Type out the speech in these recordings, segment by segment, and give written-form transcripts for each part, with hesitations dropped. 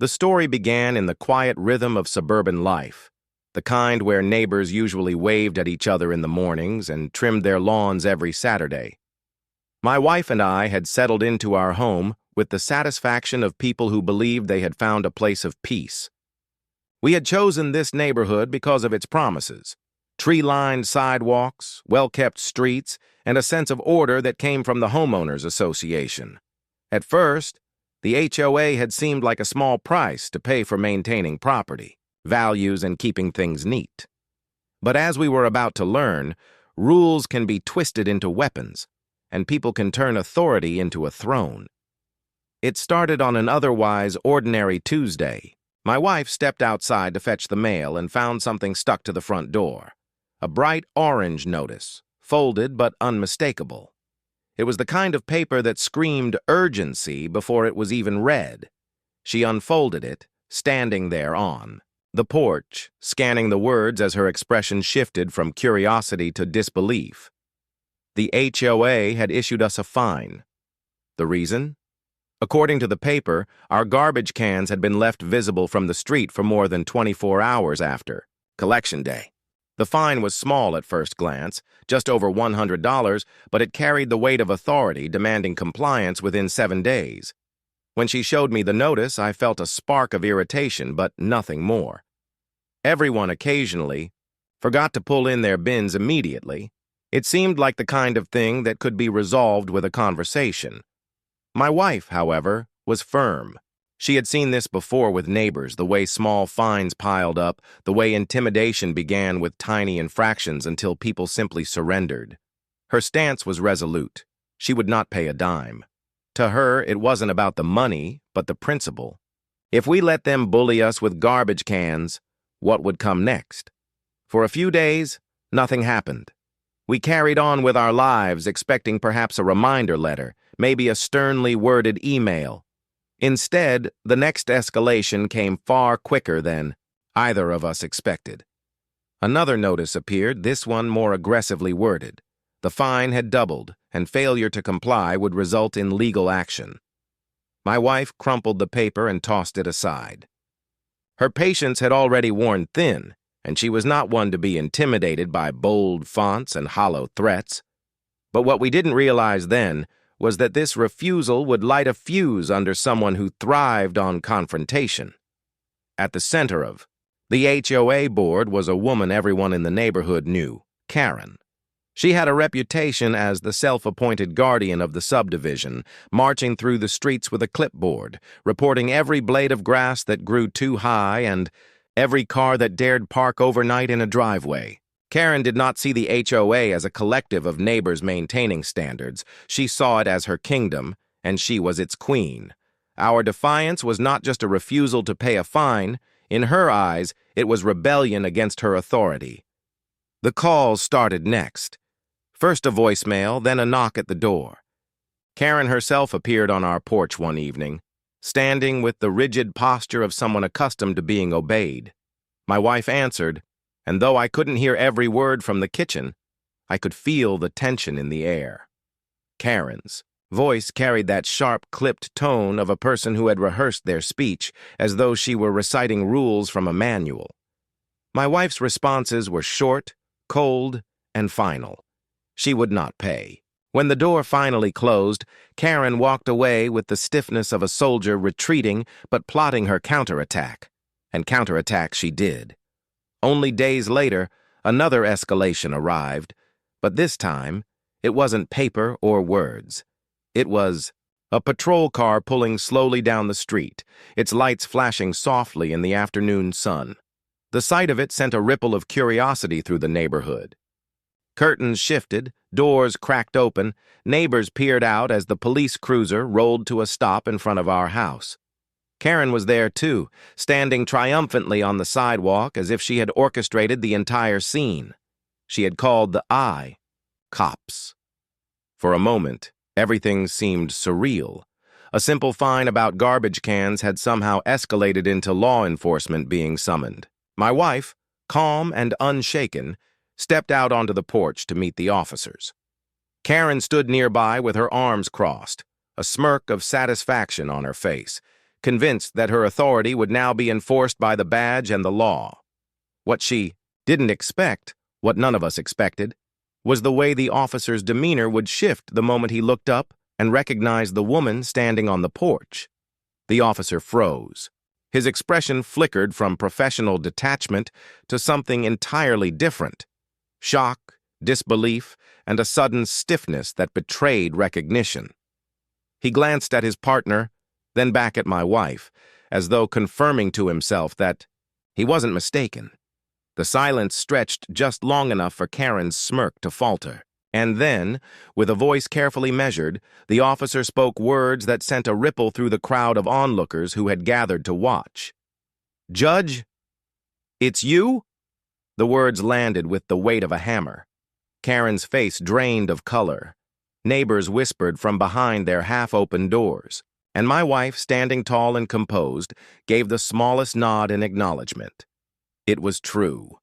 The story began in the quiet rhythm of suburban life, the kind where neighbors usually waved at each other in the mornings and trimmed their lawns every Saturday. My wife and I had settled into our home with the satisfaction of people who believed they had found a place of peace. We had chosen this neighborhood because of its promises: tree-lined sidewalks, well-kept streets, and a sense of order that came from the homeowners association. At first, the HOA had seemed like a small price to pay for maintaining property, values, and keeping things neat. But as we were about to learn, rules can be twisted into weapons, and people can turn authority into a throne. It started on an otherwise ordinary Tuesday. My wife stepped outside to fetch the mail and found something stuck to the front door. A bright orange notice, folded but unmistakable. It was the kind of paper that screamed urgency before it was even read. She unfolded it, standing there on the porch, scanning the words as her expression shifted from curiosity to disbelief. The HOA had issued us a fine. The reason? According to the paper, our garbage cans had been left visible from the street for more than 24 hours after collection day. The fine was small at first glance, just over $100, but it carried the weight of authority demanding compliance within 7 days. When she showed me the notice, I felt a spark of irritation, but nothing more. Everyone occasionally forgot to pull in their bins immediately. It seemed like the kind of thing that could be resolved with a conversation. My wife, however, was firm. She had seen this before with neighbors, the way small fines piled up, the way intimidation began with tiny infractions until people simply surrendered. Her stance was resolute. She would not pay a dime. To her, it wasn't about the money, but the principle. If we let them bully us with garbage cans, what would come next? For a few days, nothing happened. We carried on with our lives, expecting perhaps a reminder letter, maybe a sternly worded email. Instead, the next escalation came far quicker than either of us expected. Another notice appeared, this one more aggressively worded. The fine had doubled, and failure to comply would result in legal action. My wife crumpled the paper and tossed it aside. Her patience had already worn thin, and she was not one to be intimidated by bold fonts and hollow threats. But what we didn't realize then was that this refusal would light a fuse under someone who thrived on confrontation. At the center of the HOA board was a woman everyone in the neighborhood knew, Karen. She had a reputation as the self-appointed guardian of the subdivision, marching through the streets with a clipboard, reporting every blade of grass that grew too high and every car that dared park overnight in a driveway. Karen did not see the HOA as a collective of neighbors maintaining standards. She saw it as her kingdom, and she was its queen. Our defiance was not just a refusal to pay a fine. In her eyes, it was rebellion against her authority. The calls started next. First a voicemail, then a knock at the door. Karen herself appeared on our porch one evening, standing with the rigid posture of someone accustomed to being obeyed. My wife answered, and though I couldn't hear every word from the kitchen, I could feel the tension in the air. Karen's voice carried that sharp, clipped tone of a person who had rehearsed their speech, as though she were reciting rules from a manual. My wife's responses were short, cold, and final. She would not pay. When the door finally closed, Karen walked away with the stiffness of a soldier retreating but plotting her counterattack. And counterattack she did. Only days later, another escalation arrived, but this time, it wasn't paper or words. It was a patrol car pulling slowly down the street, its lights flashing softly in the afternoon sun. The sight of it sent a ripple of curiosity through the neighborhood. Curtains shifted, doors cracked open, neighbors peered out as the police cruiser rolled to a stop in front of our house. Karen was there too, standing triumphantly on the sidewalk as if she had orchestrated the entire scene. She had called the eye cops. For a moment, everything seemed surreal. A simple fine about garbage cans had somehow escalated into law enforcement being summoned. My wife, calm and unshaken, stepped out onto the porch to meet the officers. Karen stood nearby with her arms crossed, a smirk of satisfaction on her face. convinced that her authority would now be enforced by the badge and the law. What she didn't expect, what none of us expected, was the way the officer's demeanor would shift the moment he looked up and recognized the woman standing on the porch. The officer froze. His expression flickered from professional detachment to something entirely different: shock, disbelief, and a sudden stiffness that betrayed recognition. He glanced at his partner, then back at my wife, as though confirming to himself that he wasn't mistaken. The silence stretched just long enough for Karen's smirk to falter. And then, with a voice carefully measured, the officer spoke words that sent a ripple through the crowd of onlookers who had gathered to watch. "Judge, it's you?" The words landed with the weight of a hammer. Karen's face drained of color. Neighbors whispered from behind their half-open doors, and my wife, standing tall and composed, gave the smallest nod in acknowledgement. It was true.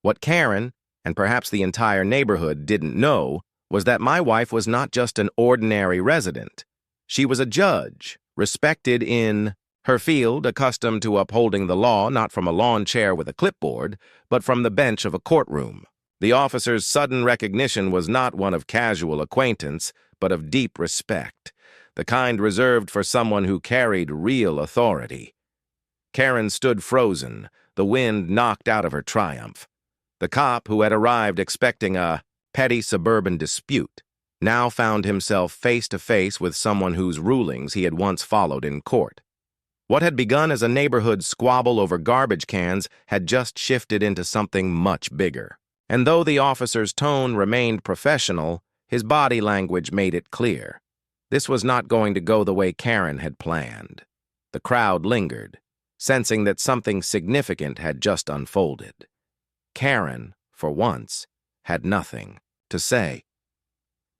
What Karen, and perhaps the entire neighborhood, didn't know was that my wife was not just an ordinary resident. She was a judge, respected in her field, accustomed to upholding the law not from a lawn chair with a clipboard, but from the bench of a courtroom. The officer's sudden recognition was not one of casual acquaintance, but of deep respect, the kind reserved for someone who carried real authority. Karen stood frozen, the wind knocked out of her triumph. The cop, who had arrived expecting a petty suburban dispute, now found himself face to face with someone whose rulings he had once followed in court. What had begun as a neighborhood squabble over garbage cans had just shifted into something much bigger. And though the officer's tone remained professional, his body language made it clear. This was not going to go the way Karen had planned. The crowd lingered, sensing that something significant had just unfolded. Karen, for once, had nothing to say.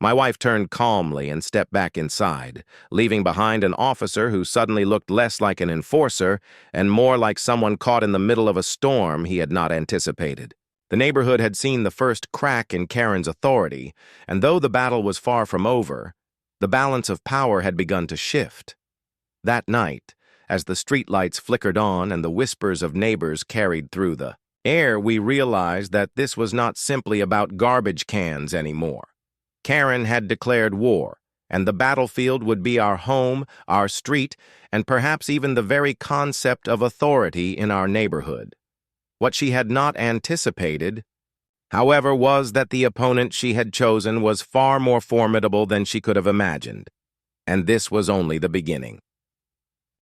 My wife turned calmly and stepped back inside, leaving behind an officer who suddenly looked less like an enforcer and more like someone caught in the middle of a storm he had not anticipated. The neighborhood had seen the first crack in Karen's authority, and though the battle was far from over, the balance of power had begun to shift. That night, as the streetlights flickered on and the whispers of neighbors carried through the air, we realized that this was not simply about garbage cans anymore. Karen had declared war, and the battlefield would be our home, our street, and perhaps even the very concept of authority in our neighborhood. What she had not anticipated, however, was that the opponent she had chosen was far more formidable than she could have imagined, and this was only the beginning.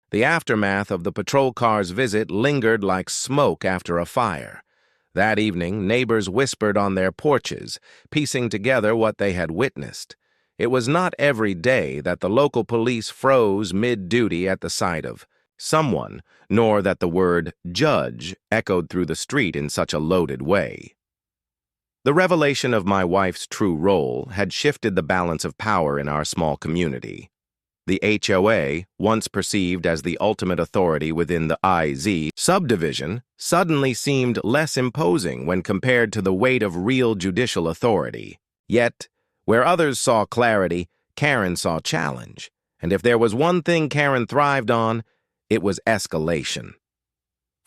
The aftermath of the patrol car's visit lingered like smoke after a fire. That evening, neighbors whispered on their porches, piecing together what they had witnessed. It was not every day that the local police froze mid-duty at the sight of someone, nor that the word judge echoed through the street in such a loaded way. The revelation of my wife's true role had shifted the balance of power in our small community. The HOA, once perceived as the ultimate authority within the IZ subdivision, suddenly seemed less imposing when compared to the weight of real judicial authority. Yet, where others saw clarity, Karen saw challenge. And if there was one thing Karen thrived on, it was escalation.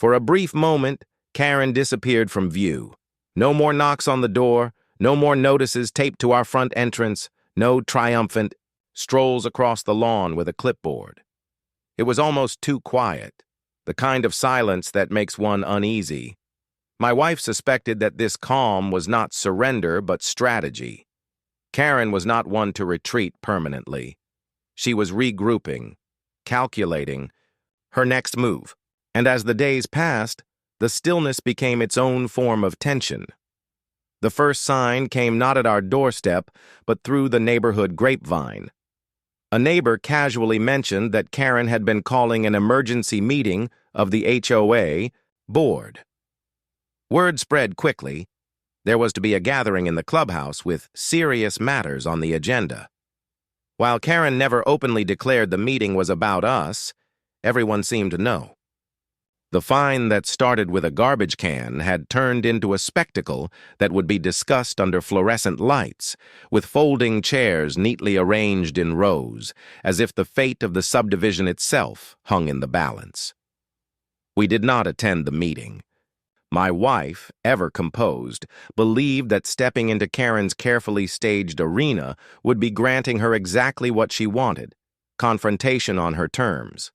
For a brief moment, Karen disappeared from view. No more knocks on the door, no more notices taped to our front entrance, no triumphant strolls across the lawn with a clipboard. It was almost too quiet, the kind of silence that makes one uneasy. My wife suspected that this calm was not surrender but strategy. Karen was not one to retreat permanently. She was regrouping, calculating her next move, and as the days passed, the stillness became its own form of tension. The first sign came not at our doorstep, but through the neighborhood grapevine. A neighbor casually mentioned that Karen had been calling an emergency meeting of the HOA board. Word spread quickly. There was to be a gathering in the clubhouse with serious matters on the agenda. While Karen never openly declared the meeting was about us, everyone seemed to know. The fine that started with a garbage can had turned into a spectacle that would be discussed under fluorescent lights, with folding chairs neatly arranged in rows, as if the fate of the subdivision itself hung in the balance. We did not attend the meeting. My wife, ever composed, believed that stepping into Karen's carefully staged arena would be granting her exactly what she wanted, confrontation on her terms.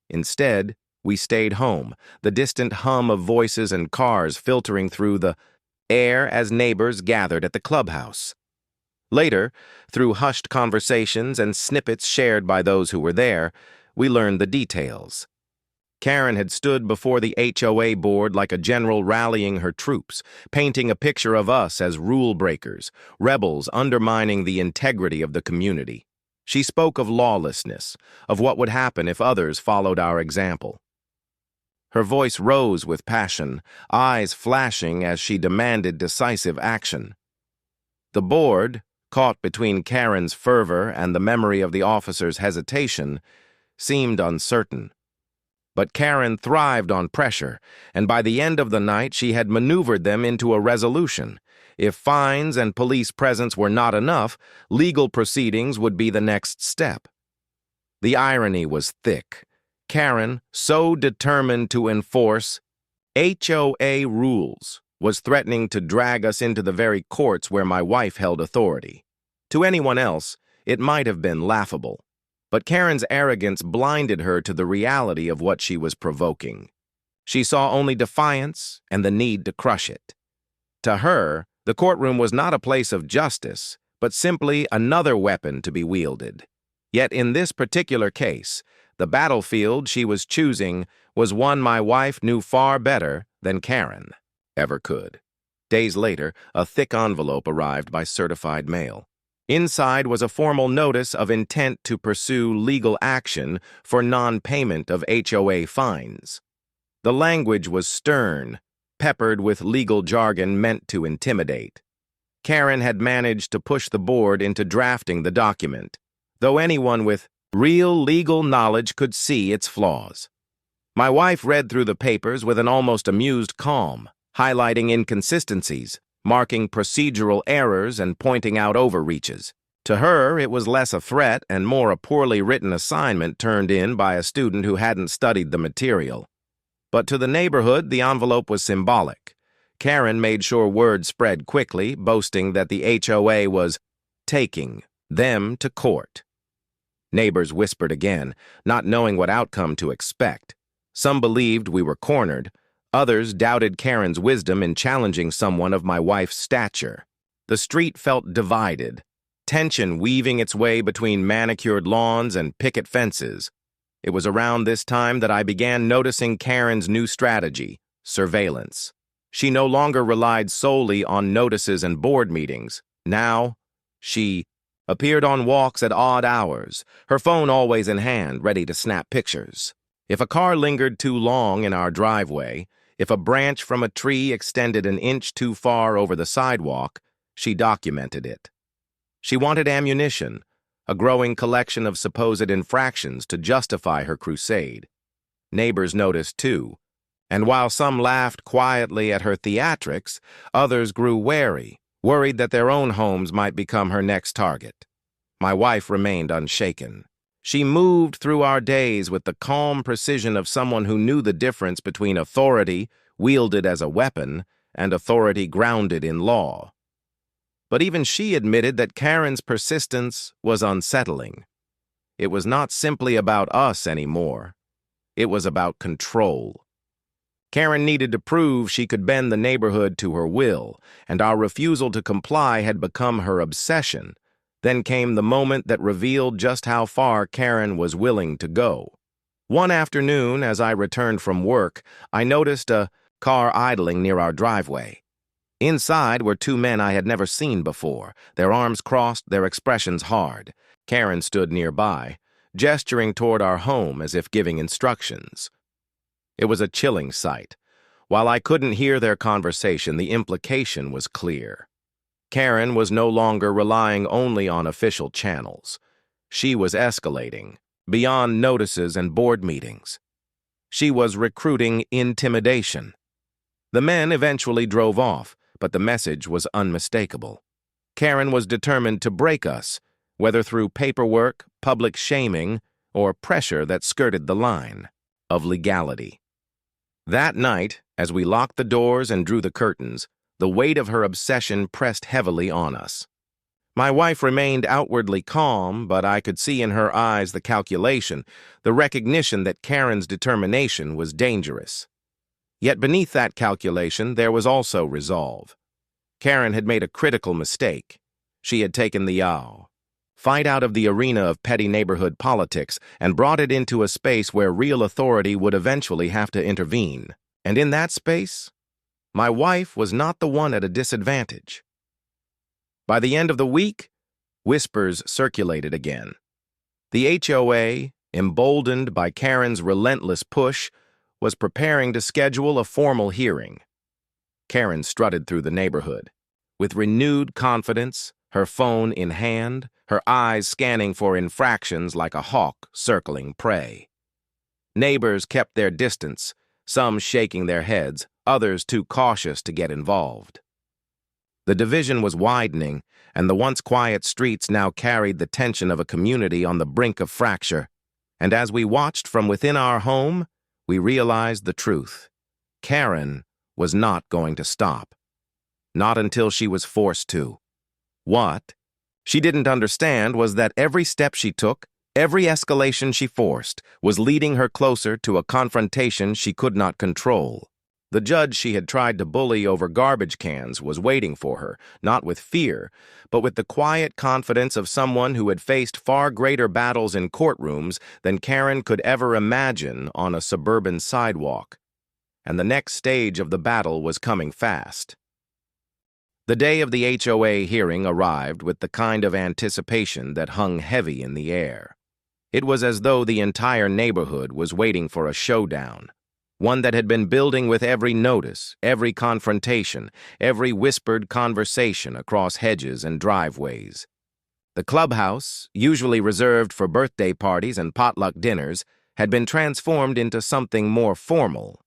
Instead, we stayed home, the distant hum of voices and cars filtering through the air as neighbors gathered at the clubhouse. Later, through hushed conversations and snippets shared by those who were there, we learned the details. Karen had stood before the HOA board like a general rallying her troops, painting a picture of us as rule breakers, rebels undermining the integrity of the community. She spoke of lawlessness, of what would happen if others followed our example. Her voice rose with passion, eyes flashing as she demanded decisive action. The board, caught between Karen's fervor and the memory of the officer's hesitation, seemed uncertain. But Karen thrived on pressure, and by the end of the night she had maneuvered them into a resolution. If fines and police presence were not enough, legal proceedings would be the next step. The irony was thick. Karen, so determined to enforce HOA rules, was threatening to drag us into the very courts where my wife held authority. To anyone else, it might have been laughable. But Karen's arrogance blinded her to the reality of what she was provoking. She saw only defiance and the need to crush it. To her, the courtroom was not a place of justice, but simply another weapon to be wielded. Yet in this particular case, the battlefield she was choosing was one my wife knew far better than Karen ever could. Days later, a thick envelope arrived by certified mail. Inside was a formal notice of intent to pursue legal action for non-payment of HOA fines. The language was stern, peppered with legal jargon meant to intimidate. Karen had managed to push the board into drafting the document, though anyone with real legal knowledge could see its flaws. My wife read through the papers with an almost amused calm, highlighting inconsistencies, marking procedural errors and pointing out overreaches. To her, it was less a threat and more a poorly written assignment turned in by a student who hadn't studied the material. But to the neighborhood, the envelope was symbolic. Karen made sure word spread quickly, boasting that the HOA was taking them to court. Neighbors whispered again, not knowing what outcome to expect. Some believed we were cornered. Others doubted Karen's wisdom in challenging someone of my wife's stature. The street felt divided, tension weaving its way between manicured lawns and picket fences. It was around this time that I began noticing Karen's new strategy, surveillance. She no longer relied solely on notices and board meetings. Now, she appeared on walks at odd hours, her phone always in hand, ready to snap pictures. If a car lingered too long in our driveway, if a branch from a tree extended an inch too far over the sidewalk, she documented it. She wanted ammunition, a growing collection of supposed infractions to justify her crusade. Neighbors noticed too, and while some laughed quietly at her theatrics, others grew wary, worried that their own homes might become her next target. My wife remained unshaken. She moved through our days with the calm precision of someone who knew the difference between authority, wielded as a weapon, and authority grounded in law. But even she admitted that Karen's persistence was unsettling. It was not simply about us anymore. It was about control. Karen needed to prove she could bend the neighborhood to her will, and our refusal to comply had become her obsession. Then came the moment that revealed just how far Karen was willing to go. One afternoon, as I returned from work, I noticed a car idling near our driveway. Inside were two men I had never seen before, their arms crossed, their expressions hard. Karen stood nearby, gesturing toward our home as if giving instructions. It was a chilling sight. While I couldn't hear their conversation, the implication was clear. Karen was no longer relying only on official channels. She was escalating, beyond notices and board meetings. She was recruiting intimidation. The men eventually drove off, but the message was unmistakable. Karen was determined to break us, whether through paperwork, public shaming, or pressure that skirted the line of legality. That night, as we locked the doors and drew the curtains, the weight of her obsession pressed heavily on us. My wife remained outwardly calm, but I could see in her eyes the calculation, the recognition that Karen's determination was dangerous. Yet beneath that calculation, there was also resolve. Karen had made a critical mistake. She had taken the fight out of the arena of petty neighborhood politics and brought it into a space where real authority would eventually have to intervene. And in that space, my wife was not the one at a disadvantage. By the end of the week, whispers circulated again. The HOA, emboldened by Karen's relentless push, was preparing to schedule a formal hearing. Karen strutted through the neighborhood. With renewed confidence, her phone in hand, her eyes scanning for infractions like a hawk circling prey. Neighbors kept their distance, some shaking their heads, others too cautious to get involved. The division was widening, and the once quiet streets now carried the tension of a community on the brink of fracture. And as we watched from within our home, we realized the truth. Karen was not going to stop. Not until she was forced to. What she didn't understand was that every step she took, every escalation she forced, was leading her closer to a confrontation she could not control. The judge she had tried to bully over garbage cans was waiting for her, not with fear, but with the quiet confidence of someone who had faced far greater battles in courtrooms than Karen could ever imagine on a suburban sidewalk. And the next stage of the battle was coming fast. The day of the HOA hearing arrived with the kind of anticipation that hung heavy in the air. It was as though the entire neighborhood was waiting for a showdown. One that had been building with every notice, every confrontation, every whispered conversation across hedges and driveways. The clubhouse, usually reserved for birthday parties and potluck dinners, had been transformed into something more formal.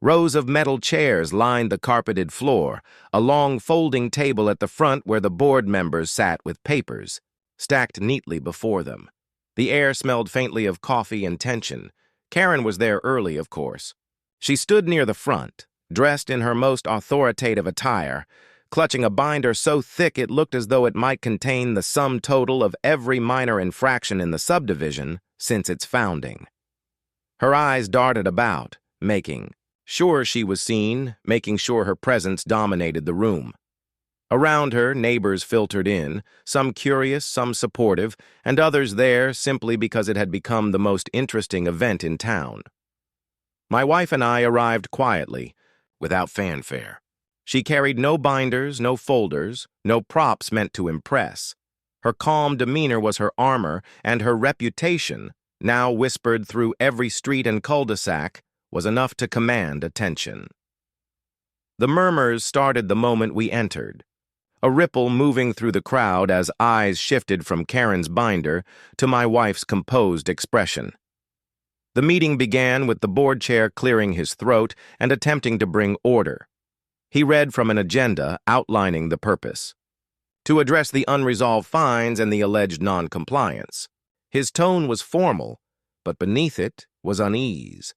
Rows of metal chairs lined the carpeted floor, a long folding table at the front where the board members sat with papers, stacked neatly before them. The air smelled faintly of coffee and tension. Karen was there early, of course. She stood near the front, dressed in her most authoritative attire, clutching a binder so thick it looked as though it might contain the sum total of every minor infraction in the subdivision since its founding. Her eyes darted about, making sure she was seen, making sure her presence dominated the room. Around her, neighbors filtered in, some curious, some supportive, and others there simply because it had become the most interesting event in town. My wife and I arrived quietly, without fanfare. She carried no binders, no folders, no props meant to impress. Her calm demeanor was her armor, and her reputation, now whispered through every street and cul-de-sac, was enough to command attention. The murmurs started the moment we entered, a ripple moving through the crowd as eyes shifted from Karen's binder to my wife's composed expression. The meeting began with the board chair clearing his throat and attempting to bring order. He read from an agenda outlining the purpose: to address the unresolved fines and the alleged non-compliance. His tone was formal, but beneath it was unease.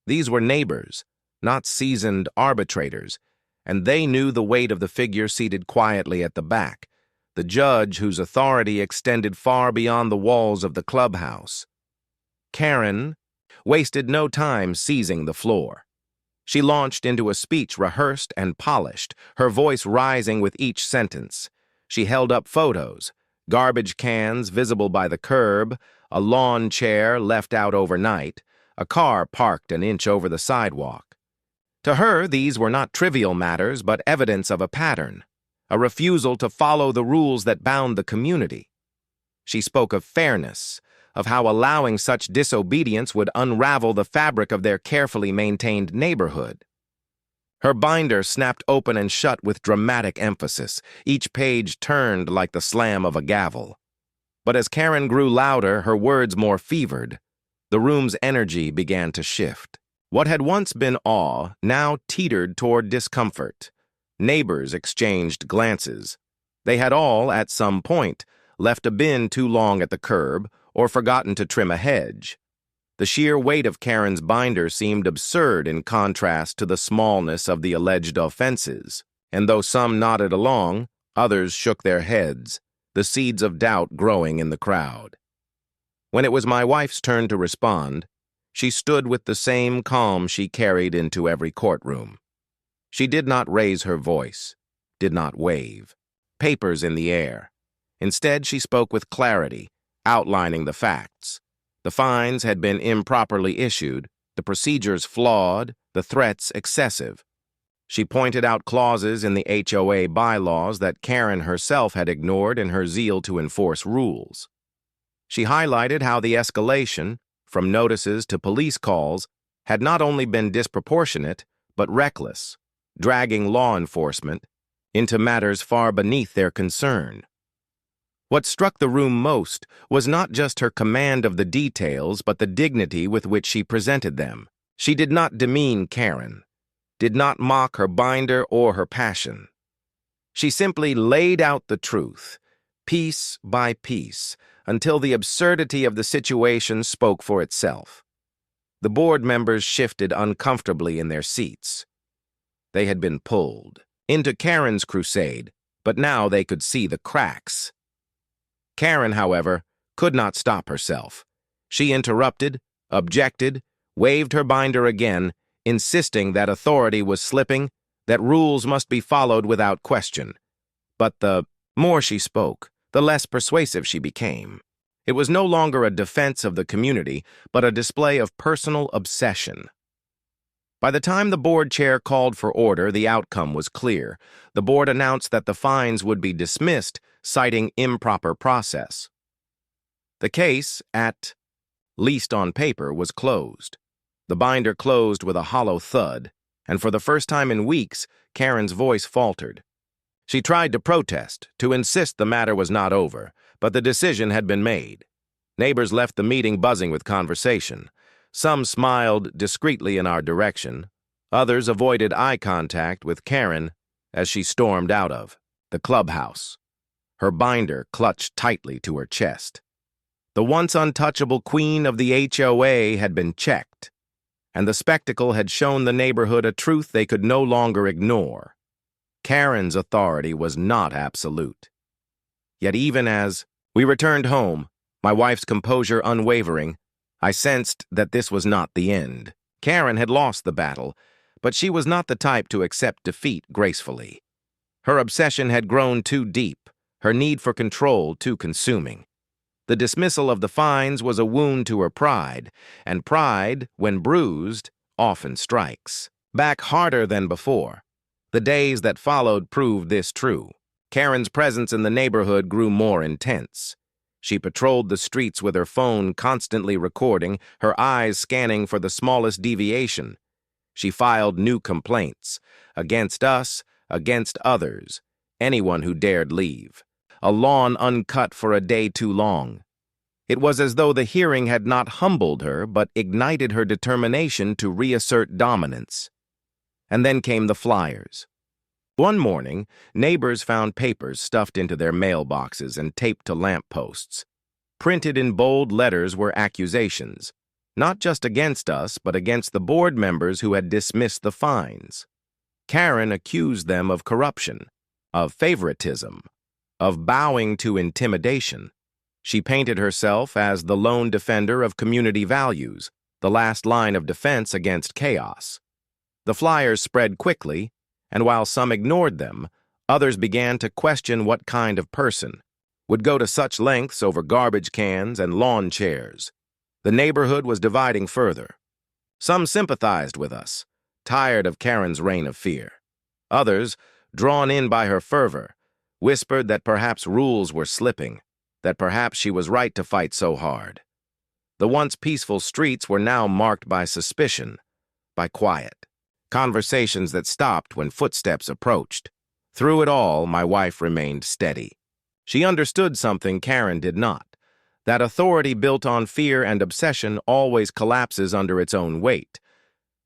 These were neighbors, not seasoned arbitrators, and they knew the weight of the figure seated quietly at the back, the judge whose authority extended far beyond the walls of the clubhouse. Karen wasted no time seizing the floor. She launched into a speech rehearsed and polished, her voice rising with each sentence. She held up photos, garbage cans visible by the curb, a lawn chair left out overnight, a car parked an inch over the sidewalk. To her, these were not trivial matters, but evidence of a pattern, a refusal to follow the rules that bound the community. She spoke of fairness, of how allowing such disobedience would unravel the fabric of their carefully maintained neighborhood. Her binder snapped open and shut with dramatic emphasis, each page turned like the slam of a gavel. But as Karen grew louder, her words more fevered, the room's energy began to shift. What had once been awe now teetered toward discomfort. Neighbors exchanged glances. They had all, at some point, left a bin too long at the curb or forgotten to trim a hedge. The sheer weight of Karen's binder seemed absurd in contrast to the smallness of the alleged offenses, and though some nodded along, others shook their heads, the seeds of doubt growing in the crowd. When it was my wife's turn to respond, she stood with the same calm she carried into every courtroom. She did not raise her voice, did not wave, papers in the air. Instead, she spoke with clarity, outlining the facts. The fines had been improperly issued, the procedures flawed, the threats excessive. She pointed out clauses in the HOA bylaws that Karen herself had ignored in her zeal to enforce rules. She highlighted how the escalation, from notices to police calls, had not only been disproportionate, but reckless, dragging law enforcement into matters far beneath their concern. What struck the room most was not just her command of the details, but the dignity with which she presented them. She did not demean Karen, did not mock her binder or her passion. She simply laid out the truth, piece by piece, until the absurdity of the situation spoke for itself. The board members shifted uncomfortably in their seats. They had been pulled into Karen's crusade, but now they could see the cracks. Karen, however, could not stop herself. She interrupted, objected, waved her binder again, insisting that authority was slipping, that rules must be followed without question. But the more she spoke, the less persuasive she became. It was no longer a defense of the community, but a display of personal obsession. By the time the board chair called for order, the outcome was clear. The board announced that the fines would be dismissed, citing improper process. The case, at least on paper, was closed. The binder closed with a hollow thud, and for the first time in weeks, Karen's voice faltered. She tried to protest, to insist the matter was not over, but the decision had been made. Neighbors left the meeting buzzing with conversation. Some smiled discreetly in our direction. Others avoided eye contact with Karen as she stormed out of the clubhouse, her binder clutched tightly to her chest. The once untouchable queen of the HOA had been checked, and the spectacle had shown the neighborhood a truth they could no longer ignore. Karen's authority was not absolute. Yet even as we returned home, my wife's composure unwavering, I sensed that this was not the end. Karen had lost the battle, but she was not the type to accept defeat gracefully. Her obsession had grown too deep, her need for control too consuming. The dismissal of the fines was a wound to her pride, and pride, when bruised, often strikes back harder than before. The days that followed proved this true. Karen's presence in the neighborhood grew more intense. She patrolled the streets with her phone constantly recording, her eyes scanning for the smallest deviation. She filed new complaints, against us, against others, anyone who dared leave. A lawn uncut for a day too long. It was as though the hearing had not humbled her, but ignited her determination to reassert dominance. And then came the flyers. One morning, neighbors found papers stuffed into their mailboxes and taped to lampposts. Printed in bold letters were accusations, not just against us, but against the board members who had dismissed the fines. Karen accused them of corruption, of favoritism, of bowing to intimidation. She painted herself as the lone defender of community values, the last line of defense against chaos. The flyers spread quickly, and while some ignored them, others began to question what kind of person would go to such lengths over garbage cans and lawn chairs. The neighborhood was dividing further. Some sympathized with us, tired of Karen's reign of fear. Others, drawn in by her fervor, whispered that perhaps rules were slipping, that perhaps she was right to fight so hard. The once peaceful streets were now marked by suspicion, by quiet, conversations that stopped when footsteps approached. Through it all, my wife remained steady. She understood something Karen did not, that authority built on fear and obsession always collapses under its own weight.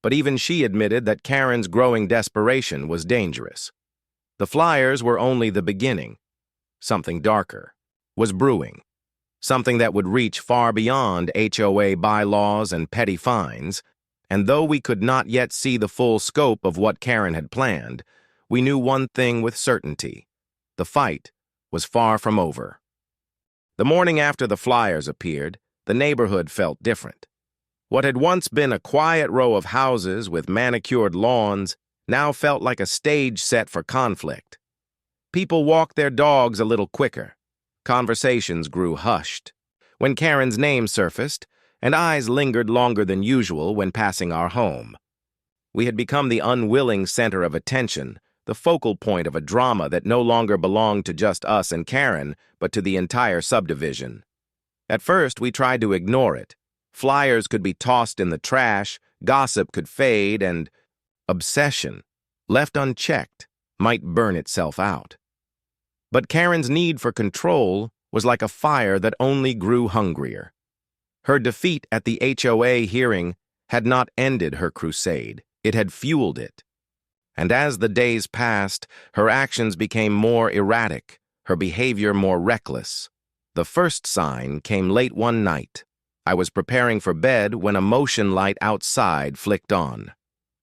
But even she admitted that Karen's growing desperation was dangerous. The flyers were only the beginning. Something darker was brewing. Something that would reach far beyond HOA bylaws and petty fines, and though we could not yet see the full scope of what Karen had planned, we knew one thing with certainty. The fight was far from over. The morning after the flyers appeared, the neighborhood felt different. What had once been a quiet row of houses with manicured lawns now felt like a stage set for conflict. People walked their dogs a little quicker. Conversations grew hushed. When Karen's name surfaced, and eyes lingered longer than usual when passing our home. We had become the unwilling center of attention, the focal point of a drama that no longer belonged to just us and Karen, but to the entire subdivision. At first, we tried to ignore it. Flyers could be tossed in the trash, gossip could fade, and obsession, left unchecked, might burn itself out. But Karen's need for control was like a fire that only grew hungrier. Her defeat at the HOA hearing had not ended her crusade, it had fueled it. And as the days passed, her actions became more erratic, her behavior more reckless. The first sign came late one night. I was preparing for bed when a motion light outside flicked on.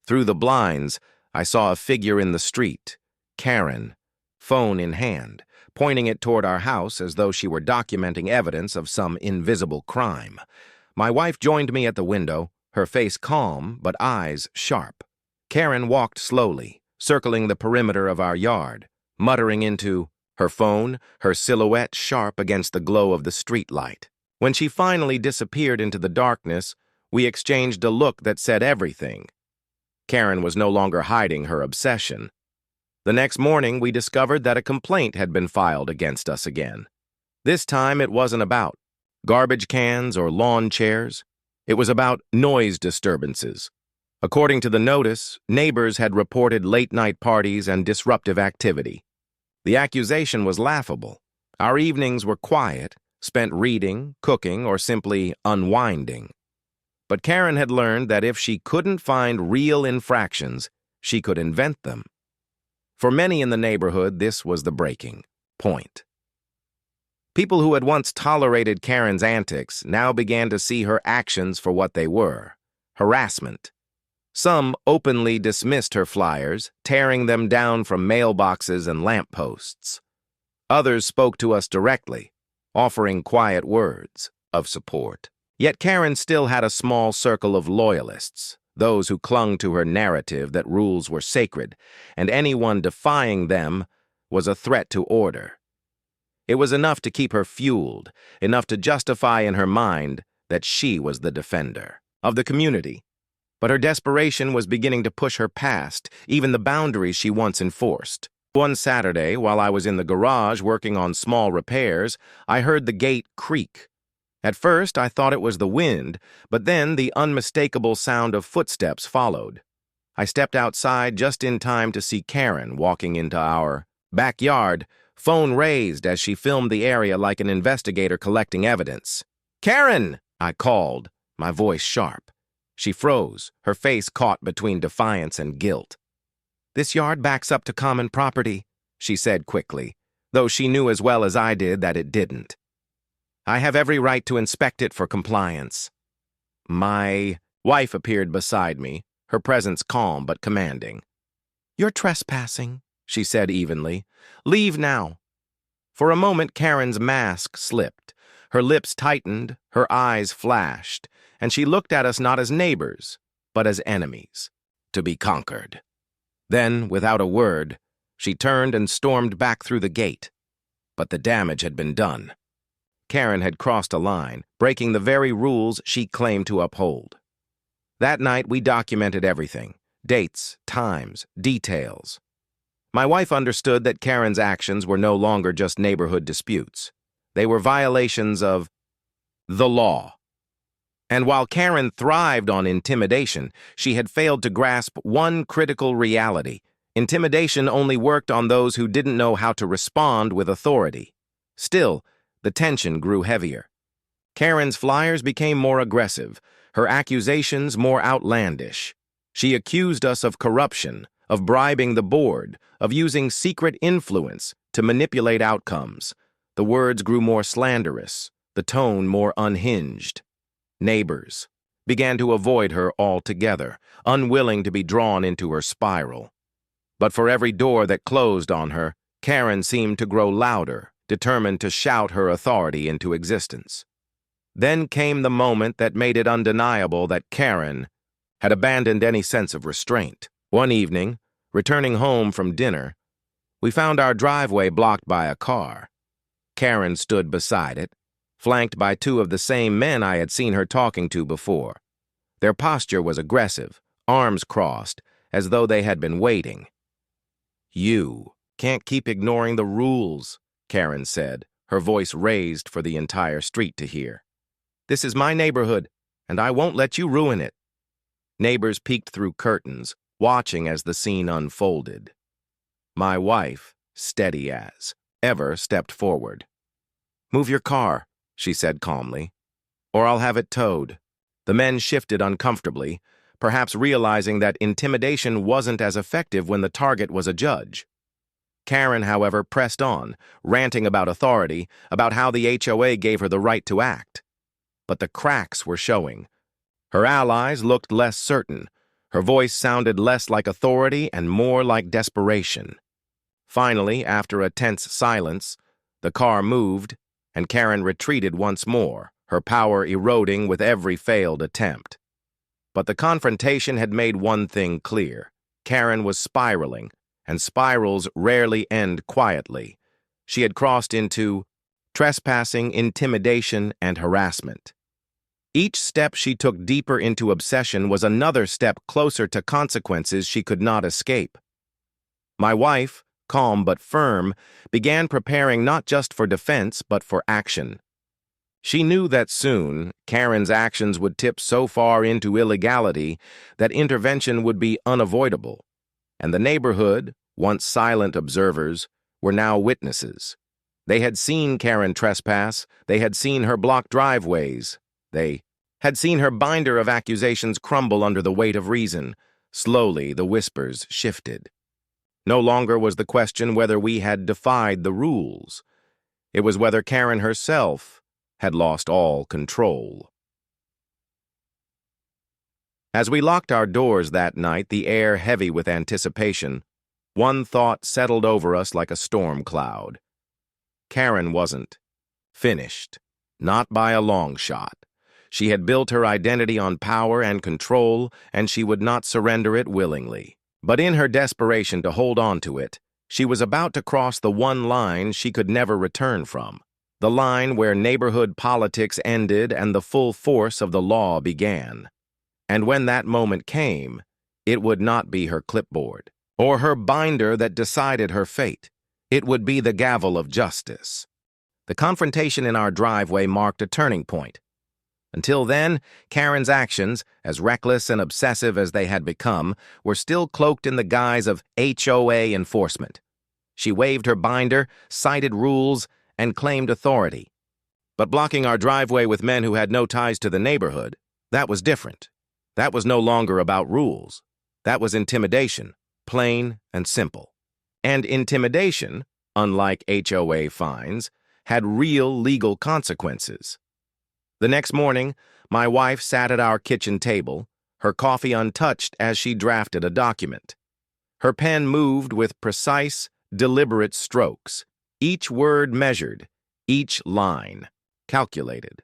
Through the blinds, I saw a figure in the street, Karen, phone in hand, pointing it toward our house as though she were documenting evidence of some invisible crime. My wife joined me at the window, her face calm but eyes sharp. Karen walked slowly, circling the perimeter of our yard, muttering into her phone, her silhouette sharp against the glow of the street light. When she finally disappeared into the darkness, we exchanged a look that said everything. Karen was no longer hiding her obsession. The next morning, we discovered that a complaint had been filed against us again. This time, it wasn't about garbage cans or lawn chairs. It was about noise disturbances. According to the notice, neighbors had reported late-night parties and disruptive activity. The accusation was laughable. Our evenings were quiet, spent reading, cooking, or simply unwinding. But Karen had learned that if she couldn't find real infractions, she could invent them. For many in the neighborhood, this was the breaking point. People who had once tolerated Karen's antics now began to see her actions for what they were: harassment. Some openly dismissed her flyers, tearing them down from mailboxes and lampposts. Others spoke to us directly, offering quiet words of support. Yet Karen still had a small circle of loyalists, those who clung to her narrative that rules were sacred, and anyone defying them was a threat to order. It was enough to keep her fueled, enough to justify in her mind that she was the defender of the community. But her desperation was beginning to push her past even the boundaries she once enforced. One Saturday, while I was in the garage working on small repairs, I heard the gate creak. At first, I thought it was the wind, but then the unmistakable sound of footsteps followed. I stepped outside just in time to see Karen walking into our backyard, phone raised as she filmed the area like an investigator collecting evidence. "Karen!" I called, my voice sharp. She froze, her face caught between defiance and guilt. "This yard backs up to common property," she said quickly, though she knew as well as I did that it didn't. "I have every right to inspect it for compliance." My wife appeared beside me, her presence calm but commanding. "You're trespassing," she said evenly. "Leave now." For a moment, Karen's mask slipped. Her lips tightened, her eyes flashed, and she looked at us not as neighbors, but as enemies, to be conquered. Then, without a word, she turned and stormed back through the gate. But the damage had been done. Karen had crossed a line, breaking the very rules she claimed to uphold. That night, we documented everything: dates, times, details. My wife understood that Karen's actions were no longer just neighborhood disputes. They were violations of the law. And while Karen thrived on intimidation, she had failed to grasp one critical reality: intimidation only worked on those who didn't know how to respond with authority. Still, the tension grew heavier. Karen's flyers became more aggressive, her accusations more outlandish. She accused us of corruption, of bribing the board, of using secret influence to manipulate outcomes. The words grew more slanderous, the tone more unhinged. Neighbors began to avoid her altogether, unwilling to be drawn into her spiral. But for every door that closed on her, Karen seemed to grow louder, determined to shout her authority into existence. Then came the moment that made it undeniable that Karen had abandoned any sense of restraint. One evening, returning home from dinner, we found our driveway blocked by a car. Karen stood beside it, flanked by two of the same men I had seen her talking to before. Their posture was aggressive, arms crossed, as though they had been waiting. "You can't keep ignoring the rules," Karen said, her voice raised for the entire street to hear. "This is my neighborhood, and I won't let you ruin it." Neighbors peeked through curtains, watching as the scene unfolded. My wife, steady as ever, stepped forward. "Move your car," she said calmly, "or I'll have it towed." The men shifted uncomfortably, perhaps realizing that intimidation wasn't as effective when the target was a judge. Karen, however, pressed on, ranting about authority, about how the HOA gave her the right to act. But the cracks were showing. Her allies looked less certain. Her voice sounded less like authority and more like desperation. Finally, after a tense silence, the car moved, and Karen retreated once more, her power eroding with every failed attempt. But the confrontation had made one thing clear. Karen was spiraling, and spirals rarely end quietly. She had crossed into trespassing, intimidation, and harassment. Each step she took deeper into obsession was another step closer to consequences she could not escape. My wife, calm but firm, began preparing not just for defense but for action. She knew that soon Karen's actions would tip so far into illegality that intervention would be unavoidable, and the neighborhood, once silent observers, were now witnesses. They had seen Karen trespass, they had seen her block driveways, they had seen her binder of accusations crumble under the weight of reason. Slowly, the whispers shifted. No longer was the question whether we had defied the rules. It was whether Karen herself had lost all control. As we locked our doors that night, the air heavy with anticipation, one thought settled over us like a storm cloud. Karen wasn't finished, not by a long shot. She had built her identity on power and control, and she would not surrender it willingly. But in her desperation to hold on to it, she was about to cross the one line she could never return from, the line where neighborhood politics ended and the full force of the law began. And when that moment came, it would not be her clipboard or her binder that decided her fate. It would be the gavel of justice. The confrontation in our driveway marked a turning point. Until then, Karen's actions, as reckless and obsessive as they had become, were still cloaked in the guise of HOA enforcement. She waved her binder, cited rules, and claimed authority. But blocking our driveway with men who had no ties to the neighborhood, that was different. That was no longer about rules. That was intimidation, plain and simple. And intimidation, unlike HOA fines, had real legal consequences. The next morning, my wife sat at our kitchen table, her coffee untouched as she drafted a document. Her pen moved with precise, deliberate strokes, each word measured, each line calculated.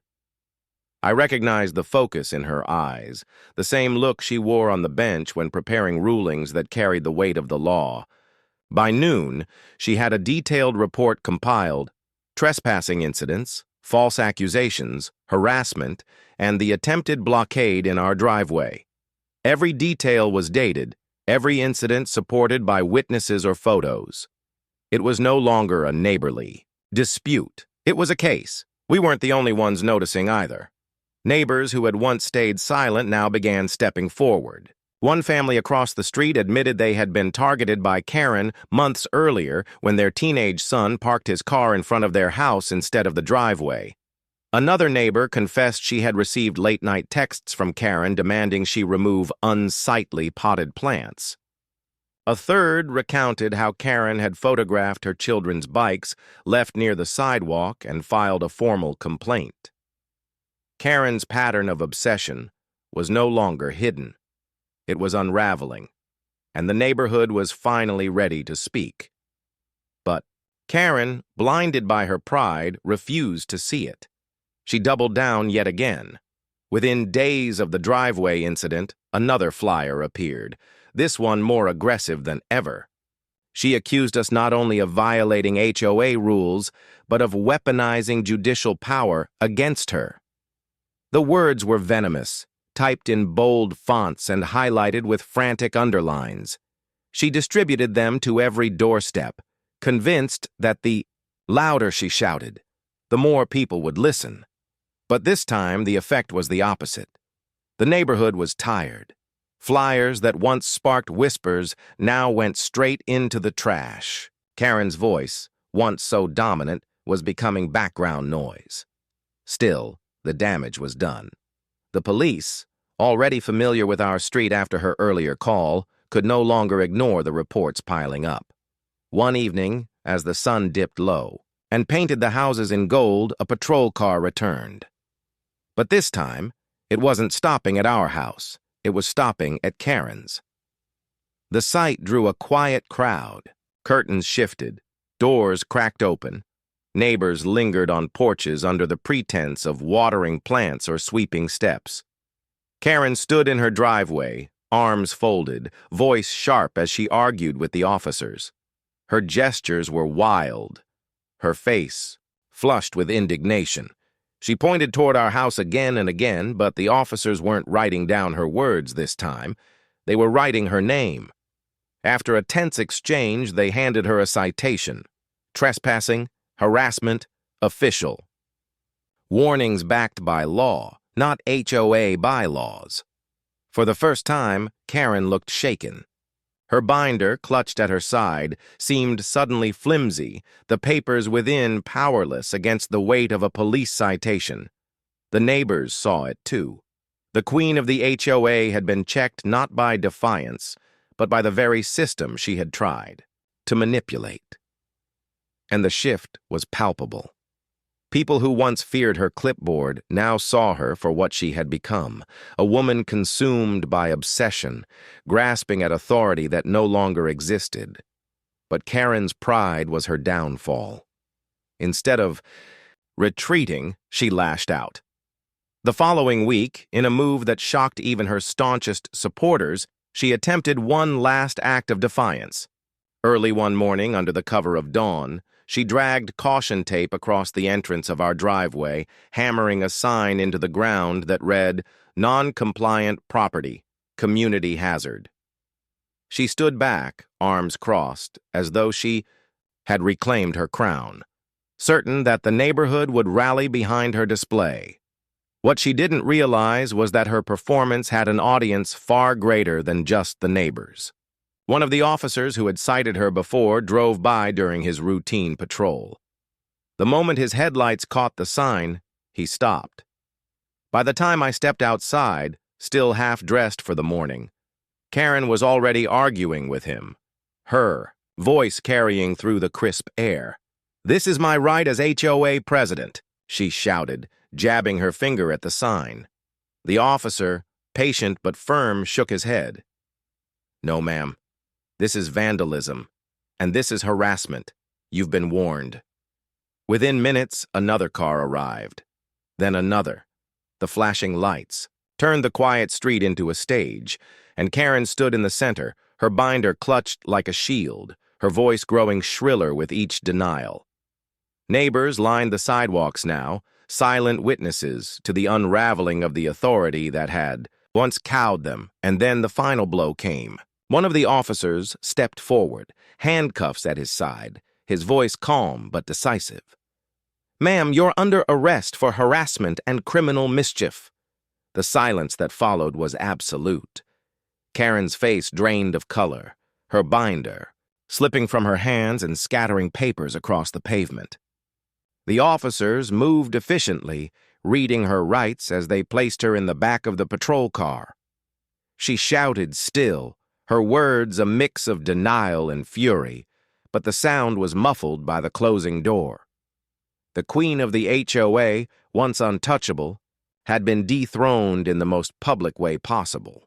I recognized the focus in her eyes, the same look she wore on the bench when preparing rulings that carried the weight of the law. By noon, she had a detailed report compiled: trespassing incidents, false accusations, harassment, and the attempted blockade in our driveway. Every detail was dated, every incident supported by witnesses or photos. It was no longer a neighborly dispute. It was a case. We weren't the only ones noticing either. Neighbors who had once stayed silent now began stepping forward. One family across the street admitted they had been targeted by Karen months earlier when their teenage son parked his car in front of their house instead of the driveway. Another neighbor confessed she had received late-night texts from Karen demanding she remove unsightly potted plants. A third recounted how Karen had photographed her children's bikes left near the sidewalk and filed a formal complaint. Karen's pattern of obsession was no longer hidden. It was unraveling, and the neighborhood was finally ready to speak. But Karen, blinded by her pride, refused to see it. She doubled down yet again. Within days of the driveway incident, another flyer appeared, this one more aggressive than ever. She accused us not only of violating HOA rules, but of weaponizing judicial power against her. The words were venomous, typed in bold fonts and highlighted with frantic underlines. She distributed them to every doorstep, convinced that the louder she shouted, the more people would listen. But this time, the effect was the opposite. The neighborhood was tired. Flyers that once sparked whispers now went straight into the trash. Karen's voice, once so dominant, was becoming background noise. Still, the damage was done. The police, already familiar with our street after her earlier call, could no longer ignore the reports piling up. One evening, as the sun dipped low and painted the houses in gold, a patrol car returned. But this time, it wasn't stopping at our house. It was stopping at Karen's. The sight drew a quiet crowd. Curtains shifted, doors cracked open. Neighbors lingered on porches under the pretense of watering plants or sweeping steps. Karen stood in her driveway, arms folded, voice sharp as she argued with the officers. Her gestures were wild, her face flushed with indignation. She pointed toward our house again and again, but the officers weren't writing down her words this time. They were writing her name. After a tense exchange, they handed her a citation. Trespassing, harassment, official. Warnings backed by law, not HOA bylaws. For the first time, Karen looked shaken. Her binder, clutched at her side, seemed suddenly flimsy, the papers within powerless against the weight of a police citation. The neighbors saw it, too. The queen of the HOA had been checked not by defiance, but by the very system she had tried to manipulate. And the shift was palpable. People who once feared her clipboard now saw her for what she had become, a woman consumed by obsession, grasping at authority that no longer existed. But Karen's pride was her downfall. Instead of retreating, she lashed out. The following week, in a move that shocked even her staunchest supporters, she attempted one last act of defiance. Early one morning, under the cover of dawn, she dragged caution tape across the entrance of our driveway, hammering a sign into the ground that read, "Non-compliant property, community hazard." She stood back, arms crossed, as though she had reclaimed her crown, certain that the neighborhood would rally behind her display. What she didn't realize was that her performance had an audience far greater than just the neighbors. One of the officers who had cited her before drove by during his routine patrol. The moment his headlights caught the sign, he stopped. By the time I stepped outside, still half-dressed for the morning, Karen was already arguing with him, her voice carrying through the crisp air. "This is my right as HOA president," she shouted, jabbing her finger at the sign. The officer, patient but firm, shook his head. "No, ma'am. This is vandalism, and this is harassment. You've been warned." Within minutes, another car arrived. Then another. The flashing lights turned the quiet street into a stage, and Karen stood in the center, her binder clutched like a shield, her voice growing shriller with each denial. Neighbors lined the sidewalks now, silent witnesses to the unraveling of the authority that had once cowed them, and then the final blow came. One of the officers stepped forward, handcuffs at his side, his voice calm but decisive. "Ma'am, you're under arrest for harassment and criminal mischief." The silence that followed was absolute. Karen's face drained of color, her binder slipping from her hands and scattering papers across the pavement. The officers moved efficiently, reading her rights as they placed her in the back of the patrol car. She shouted still, her words a mix of denial and fury, but the sound was muffled by the closing door. The queen of the HOA, once untouchable, had been dethroned in the most public way possible.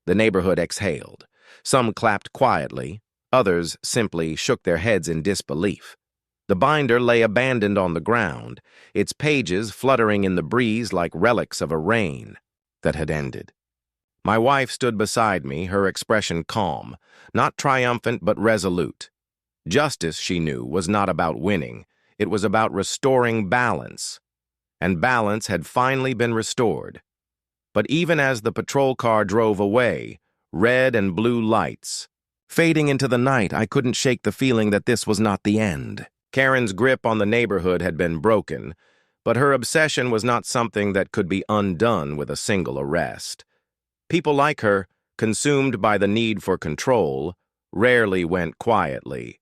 The neighborhood exhaled. Some clapped quietly, others simply shook their heads in disbelief. The binder lay abandoned on the ground, its pages fluttering in the breeze like relics of a reign that had ended. My wife stood beside me, her expression calm, not triumphant but resolute. Justice, she knew, was not about winning. It was about restoring balance. And balance had finally been restored. But even as the patrol car drove away, red and blue lights, fading into the night, I couldn't shake the feeling that this was not the end. Karen's grip on the neighborhood had been broken, but her obsession was not something that could be undone with a single arrest. People like her, consumed by the need for control, rarely went quietly.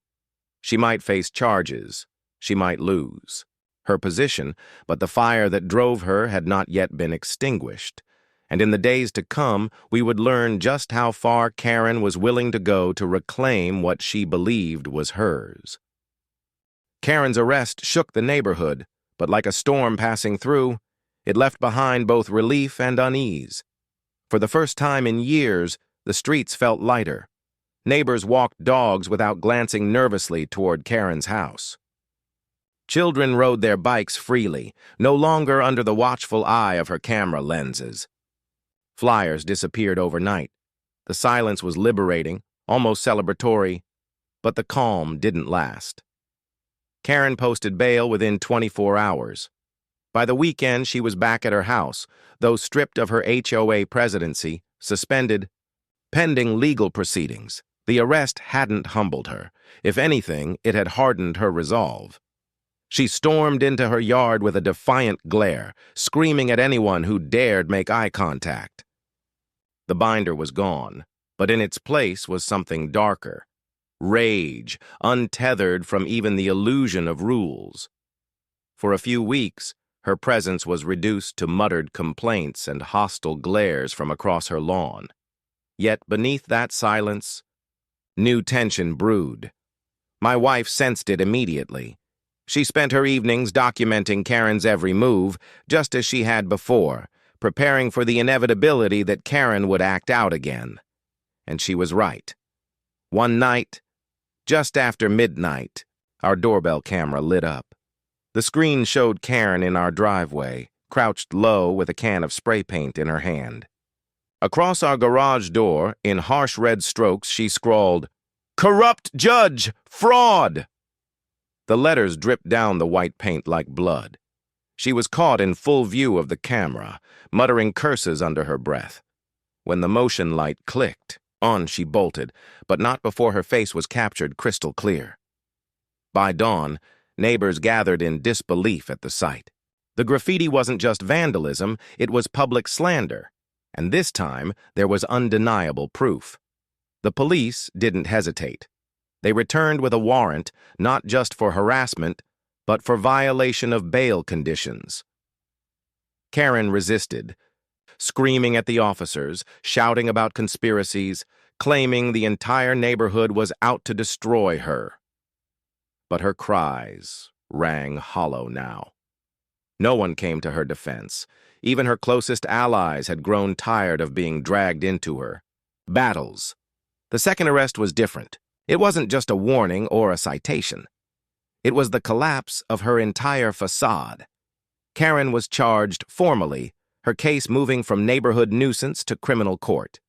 She might face charges. She might lose her position, but the fire that drove her had not yet been extinguished. And in the days to come, we would learn just how far Karen was willing to go to reclaim what she believed was hers. Karen's arrest shook the neighborhood, but like a storm passing through, it left behind both relief and unease. For the first time in years, the streets felt lighter. Neighbors walked dogs without glancing nervously toward Karen's house. Children rode their bikes freely, no longer under the watchful eye of her camera lenses. Flyers disappeared overnight. The silence was liberating, almost celebratory, but the calm didn't last. Karen posted bail within 24 hours. By the weekend, she was back at her house, though stripped of her HOA presidency, suspended, pending legal proceedings. The arrest hadn't humbled her. If anything, it had hardened her resolve. She stormed into her yard with a defiant glare, screaming at anyone who dared make eye contact. The binder was gone, but in its place was something darker. Rage, untethered from even the illusion of rules. For a few weeks, her presence was reduced to muttered complaints and hostile glares from across her lawn. Yet beneath that silence, new tension brewed. My wife sensed it immediately. She spent her evenings documenting Karen's every move, just as she had before, preparing for the inevitability that Karen would act out again. And she was right. One night, just after midnight, our doorbell camera lit up. The screen showed Karen in our driveway, crouched low with a can of spray paint in her hand. Across our garage door, in harsh red strokes, she scrawled, "Corrupt judge! Fraud!" The letters dripped down the white paint like blood. She was caught in full view of the camera, muttering curses under her breath. When the motion light clicked, on she bolted, but not before her face was captured crystal clear. By dawn, neighbors gathered in disbelief at the sight. The graffiti wasn't just vandalism, it was public slander. And this time, there was undeniable proof. The police didn't hesitate. They returned with a warrant, not just for harassment, but for violation of bail conditions. Karen resisted, screaming at the officers, shouting about conspiracies, claiming the entire neighborhood was out to destroy her. But her cries rang hollow now. No one came to her defense. Even her closest allies had grown tired of being dragged into her battles. The second arrest was different. It wasn't just a warning or a citation. It was the collapse of her entire facade. Karen was charged formally, her case moving from neighborhood nuisance to criminal court.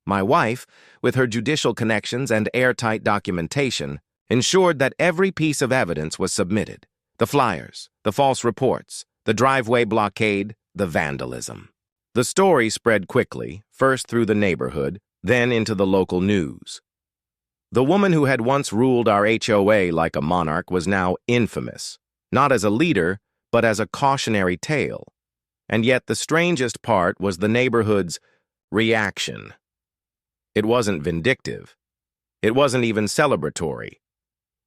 My wife, with her judicial connections and airtight documentation, ensured that every piece of evidence was submitted. The flyers, the false reports, the driveway blockade, the vandalism. The story spread quickly, first through the neighborhood, then into the local news. The woman who had once ruled our HOA like a monarch was now infamous, not as a leader, but as a cautionary tale. And yet the strangest part was the neighborhood's reaction. It wasn't vindictive. It wasn't even celebratory.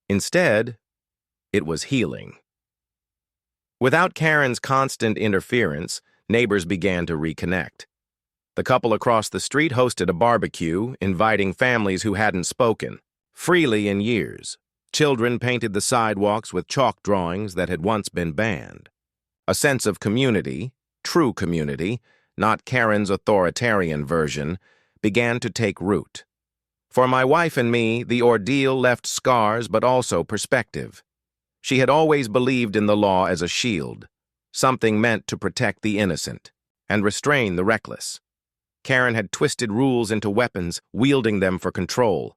Instead, it was healing. Without Karen's constant interference, neighbors began to reconnect. The couple across the street hosted a barbecue, inviting families who hadn't spoken freely in years. Children painted the sidewalks with chalk drawings that had once been banned. A sense of community, true community, not Karen's authoritarian version, began to take root. For my wife and me, the ordeal left scars but also perspective. She had always believed in the law as a shield, something meant to protect the innocent and restrain the reckless. Karen had twisted rules into weapons, wielding them for control.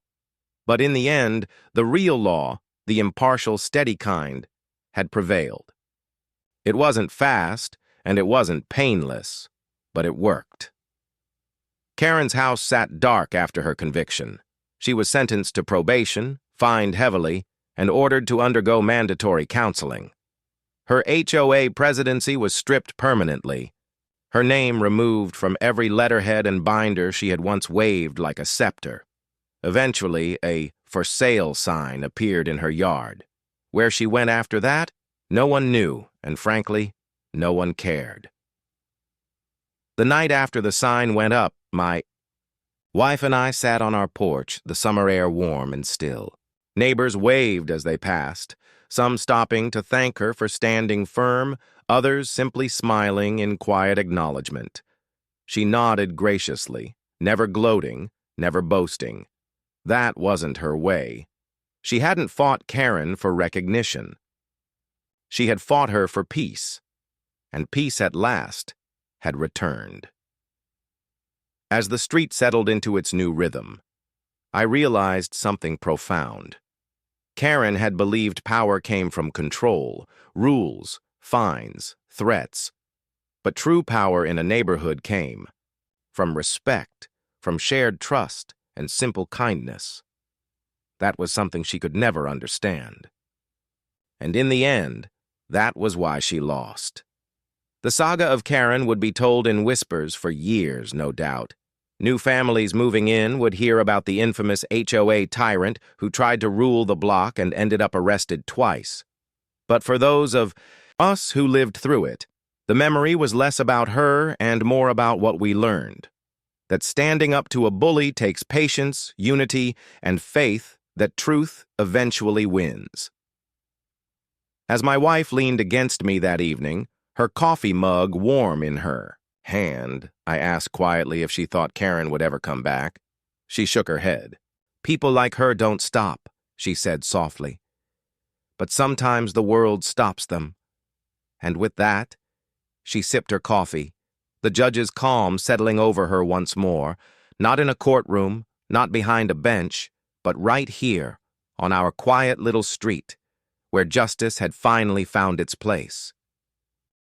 But in the end, the real law, the impartial, steady kind, had prevailed. It wasn't fast, and it wasn't painless, but it worked. Karen's house sat dark after her conviction. She was sentenced to probation, fined heavily, and ordered to undergo mandatory counseling. Her HOA presidency was stripped permanently, her name removed from every letterhead and binder she had once waved like a scepter. Eventually, a "for sale" sign appeared in her yard. Where she went after that, no one knew, and frankly, no one cared. The night after the sign went up, my wife and I sat on our porch, the summer air warm and still. Neighbors waved as they passed, some stopping to thank her for standing firm, others simply smiling in quiet acknowledgement. She nodded graciously, never gloating, never boasting. That wasn't her way. She hadn't fought Karen for recognition. She had fought her for peace, and peace at last had returned. As the street settled into its new rhythm, I realized something profound. Karen had believed power came from control, rules, fines, threats. But true power in a neighborhood came from respect, from shared trust, and simple kindness. That was something she could never understand. And in the end, that was why she lost. The saga of Karen would be told in whispers for years, no doubt. New families moving in would hear about the infamous HOA tyrant who tried to rule the block and ended up arrested twice. But for those of us who lived through it, the memory was less about her and more about what we learned. That standing up to a bully takes patience, unity, and faith that truth eventually wins. As my wife leaned against me that evening, her coffee mug warm in her hand, I asked quietly if she thought Karen would ever come back. She shook her head. "People like her don't stop," she said softly. "But sometimes the world stops them." And with that, she sipped her coffee, the judge's calm settling over her once more, not in a courtroom, not behind a bench, but right here, on our quiet little street, where justice had finally found its place.